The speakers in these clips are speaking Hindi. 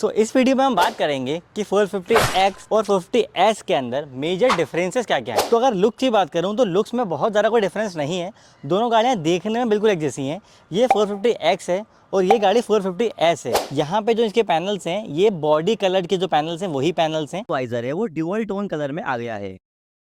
तो इस वीडियो में हम बात करेंगे कि 450X और 450S के अंदर मेजर डिफरेंसेस क्या क्या है। तो अगर लुक की बात करूं तो लुक्स में बहुत ज़्यादा कोई डिफरेंस नहीं है, दोनों गाड़ियां देखने में बिल्कुल एक जैसी हैं। ये 450X है और ये गाड़ी 450S है। यहाँ पे जो इसके पैनल्स हैं ये बॉडी कलर के जो पैनल्स हैं वही पैनल्स हैं। वाइजर है वो ड्यूअल टोन कलर में आ गया है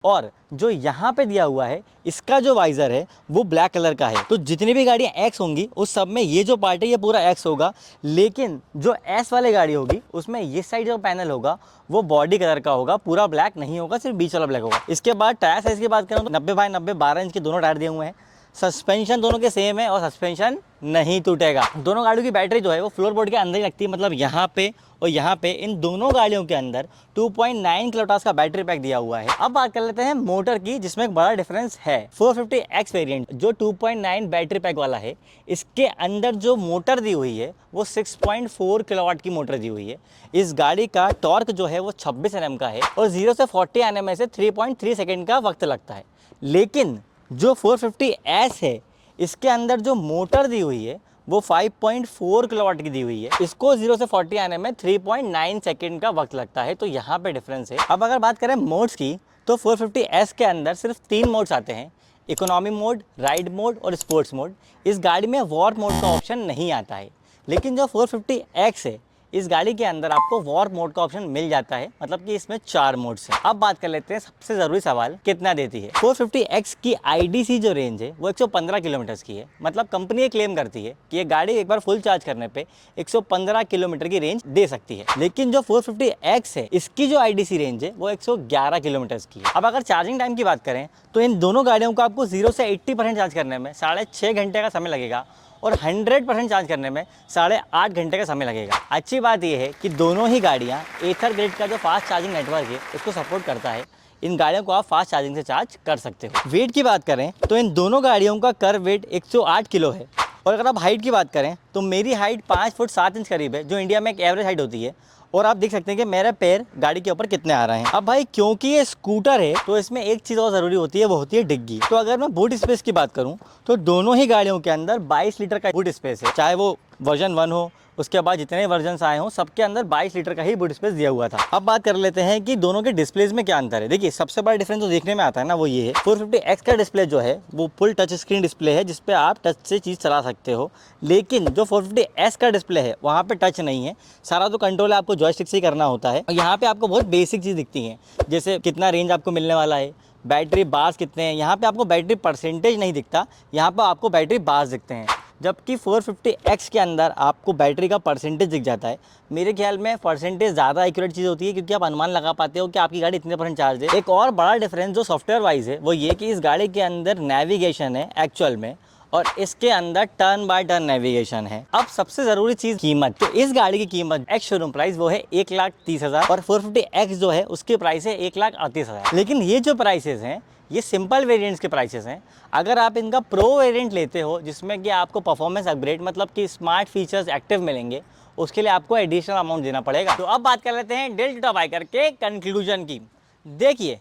और जो यहाँ पे दिया हुआ है इसका जो वाइजर है वो ब्लैक कलर का है। तो जितनी भी गाड़ियाँ एक्स होंगी उस सब में ये जो पार्ट है ये पूरा एक्स होगा, लेकिन जो एस वाले गाड़ी होगी उसमें ये साइड जो पैनल होगा वो बॉडी कलर का होगा, पूरा ब्लैक नहीं होगा, सिर्फ बीच वाला ब्लैक होगा। इसके बाद टायर साइज की बात करूँ तो 90x90 12 इंच के दोनों टायर दिए हुए हैं। सस्पेंशन दोनों के सेम है और सस्पेंशन नहीं टूटेगा। दोनों गाड़ियों की बैटरी जो है वो फ्लोर बोर्ड के अंदर ही लगती है, मतलब यहाँ पे और यहाँ पे इन दोनों गाड़ियों के अंदर 2.9 किलोवाट का बैटरी पैक दिया हुआ है। अब बात कर लेते हैं मोटर की, जिसमें एक बड़ा डिफरेंस है। 450X वेरिएंट जो 2.9 बैटरी पैक वाला है, इसके अंदर जो मोटर दी हुई है वो 6.4 किलोवाट की मोटर दी हुई है। इस गाड़ी का टॉर्क जो है वो 26 Nm का है और 0 से 40 आने में से 3.3 सेकेंड का वक्त लगता है। लेकिन जो 450S है इसके अंदर जो मोटर दी हुई है वो 5.4 किलोवाट की दी हुई है। इसको 0 से 40 आने में 3.9 सेकेंड का वक्त लगता है। तो यहाँ पे डिफरेंस है। अब अगर बात करें मोड्स की तो 450S के अंदर सिर्फ 3 मोड्स आते हैं, इकोनॉमी मोड, राइड मोड और स्पोर्ट्स मोड। इस गाड़ी में वॉर मोड का ऑप्शन नहीं आता है, लेकिन जो 450X है इस गाड़ी के अंदर आपको वॉर मोड का ऑप्शन मिल जाता है, मतलब कि इसमें 4 मोड्स हैं। अब बात कर लेते हैं सबसे ज़रूरी सवाल, कितना देती है। 450X की IDC जो रेंज है वो 115 किलोमीटर की है। मतलब कंपनी ये क्लेम करती है कि ये गाड़ी एक बार फुल चार्ज करने पे 115 किलोमीटर की रेंज दे सकती है, लेकिन जो 450X है इसकी जो IDC रेंज है वो 111 किलोमीटर की है। अब अगर चार्जिंग टाइम की बात करें तो इन दोनों गाड़ियों को आपको 0 से 80% चार्ज करने में 6.5 घंटे का समय लगेगा और 100% चार्ज करने में 8.5 घंटे का समय लगेगा। अच्छी बात यह है कि दोनों ही गाड़ियाँ एथर ग्रिड का जो फास्ट चार्जिंग नेटवर्क है उसको सपोर्ट करता है। इन गाड़ियों को आप फास्ट चार्जिंग से चार्ज कर सकते हो। वेट की बात करें तो इन दोनों गाड़ियों का कर्व वेट 108 किलो है और अगर आप हाइट की बात करें तो मेरी हाइट 5 फुट 7 इंच करीब है, जो इंडिया में एक एवरेज हाइट होती है। और आप देख सकते हैं कि मेरे पैर गाड़ी के ऊपर कितने आ रहे हैं। अब भाई क्योंकि ये स्कूटर है तो इसमें एक चीज़ और ज़रूरी होती है, वो होती है डिग्गी। तो अगर मैं बूट स्पेस की बात करूं तो दोनों ही गाड़ियों के अंदर 22 लीटर का बूट स्पेस है, चाहे वो वर्जन 1 हो, उसके बाद जितने वर्जन आए हों सबके अंदर 22 लीटर का ही बूट स्पेस दिया हुआ था। अब बात कर लेते हैं कि दोनों के डिस्प्लेज में क्या अंतर है। देखिए सबसे बड़ा डिफरेंस जो देखने में आता है ना वो ये है, 450X का डिस्प्ले जो है वो फुल टच स्क्रीन डिस्प्ले है जिसपे आप टच से चीज़ चला सकते हो, लेकिन जो 450S का डिस्प्ले है वहाँ पे टच नहीं है। सारा जो कंट्रोल है आपको जॉयस्टिक से ही करना होता है। और यहाँ पे आपको बहुत बेसिक चीज़ दिखती हैं, जैसे कितना रेंज आपको मिलने वाला है, बैटरी बार्स कितने हैं। यहाँ पे आपको बैटरी परसेंटेज नहीं दिखता, यहाँ पर आपको बैटरी बार्स दिखते हैं, जबकि 450X के अंदर आपको बैटरी का परसेंटेज दिख जाता है। मेरे ख्याल में परसेंटेज ज़्यादा एक्यूरेट चीज़ होती है क्योंकि आप अनुमान लगा पाते हो कि आपकी गाड़ी इतने % चार्ज है। एक और बड़ा डिफरेंस जो सॉफ्टवेयर वाइज है वो ये कि इस गाड़ी के अंदर नेविगेशन है एक्चुअल में, और इसके अंदर टर्न बाय टर्न नेविगेशन है। अब सबसे ज़रूरी चीज़ कीमत। तो इस गाड़ी की कीमत एक्स शोरूम प्राइस वो है 1,30,000 और 450X जो है उसकी प्राइस है 1,38,000। लेकिन ये जो प्राइसेस हैं ये सिंपल वेरिएंट्स के प्राइसेस हैं। अगर आप इनका प्रो वेरिएंट लेते हो जिसमें कि आपको परफॉर्मेंस अपग्रेड मतलब कि स्मार्ट फीचर्स एक्टिव मिलेंगे, उसके लिए आपको एडिशनल अमाउंट देना पड़ेगा। तो अब बात कर लेते हैं डेल्टा बाइकर के कंक्लूजन की। देखिए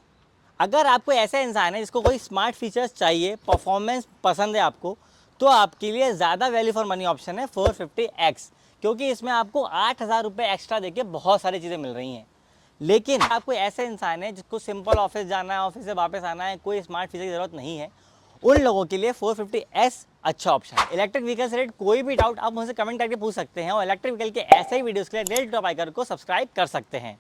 अगर आपको ऐसा इंसान है जिसको कोई स्मार्ट फीचर्स चाहिए, परफॉर्मेंस पसंद है आपको, तो आपके लिए ज़्यादा वैल्यू फॉर मनी ऑप्शन है 450X, क्योंकि इसमें आपको 8,000 रुपये एक्स्ट्रा देके बहुत सारी चीज़ें मिल रही हैं। लेकिन आपको ऐसे इंसान है जिसको सिंपल ऑफिस जाना है, ऑफिस से वापस आना है, कोई स्मार्ट फीचर की ज़रूरत नहीं है, उन लोगों के लिए 450S अच्छा ऑप्शन है। इलेक्ट्रिक व्हीकल से रिलेटेड कोई भी डाउट आप मुझसे कमेंट करके पूछ सकते हैं और इलेक्ट्रिक व्हीकल के ऐसे ही वीडियोस के लिए डेल्टा बाइकर को सब्सक्राइब कर सकते हैं।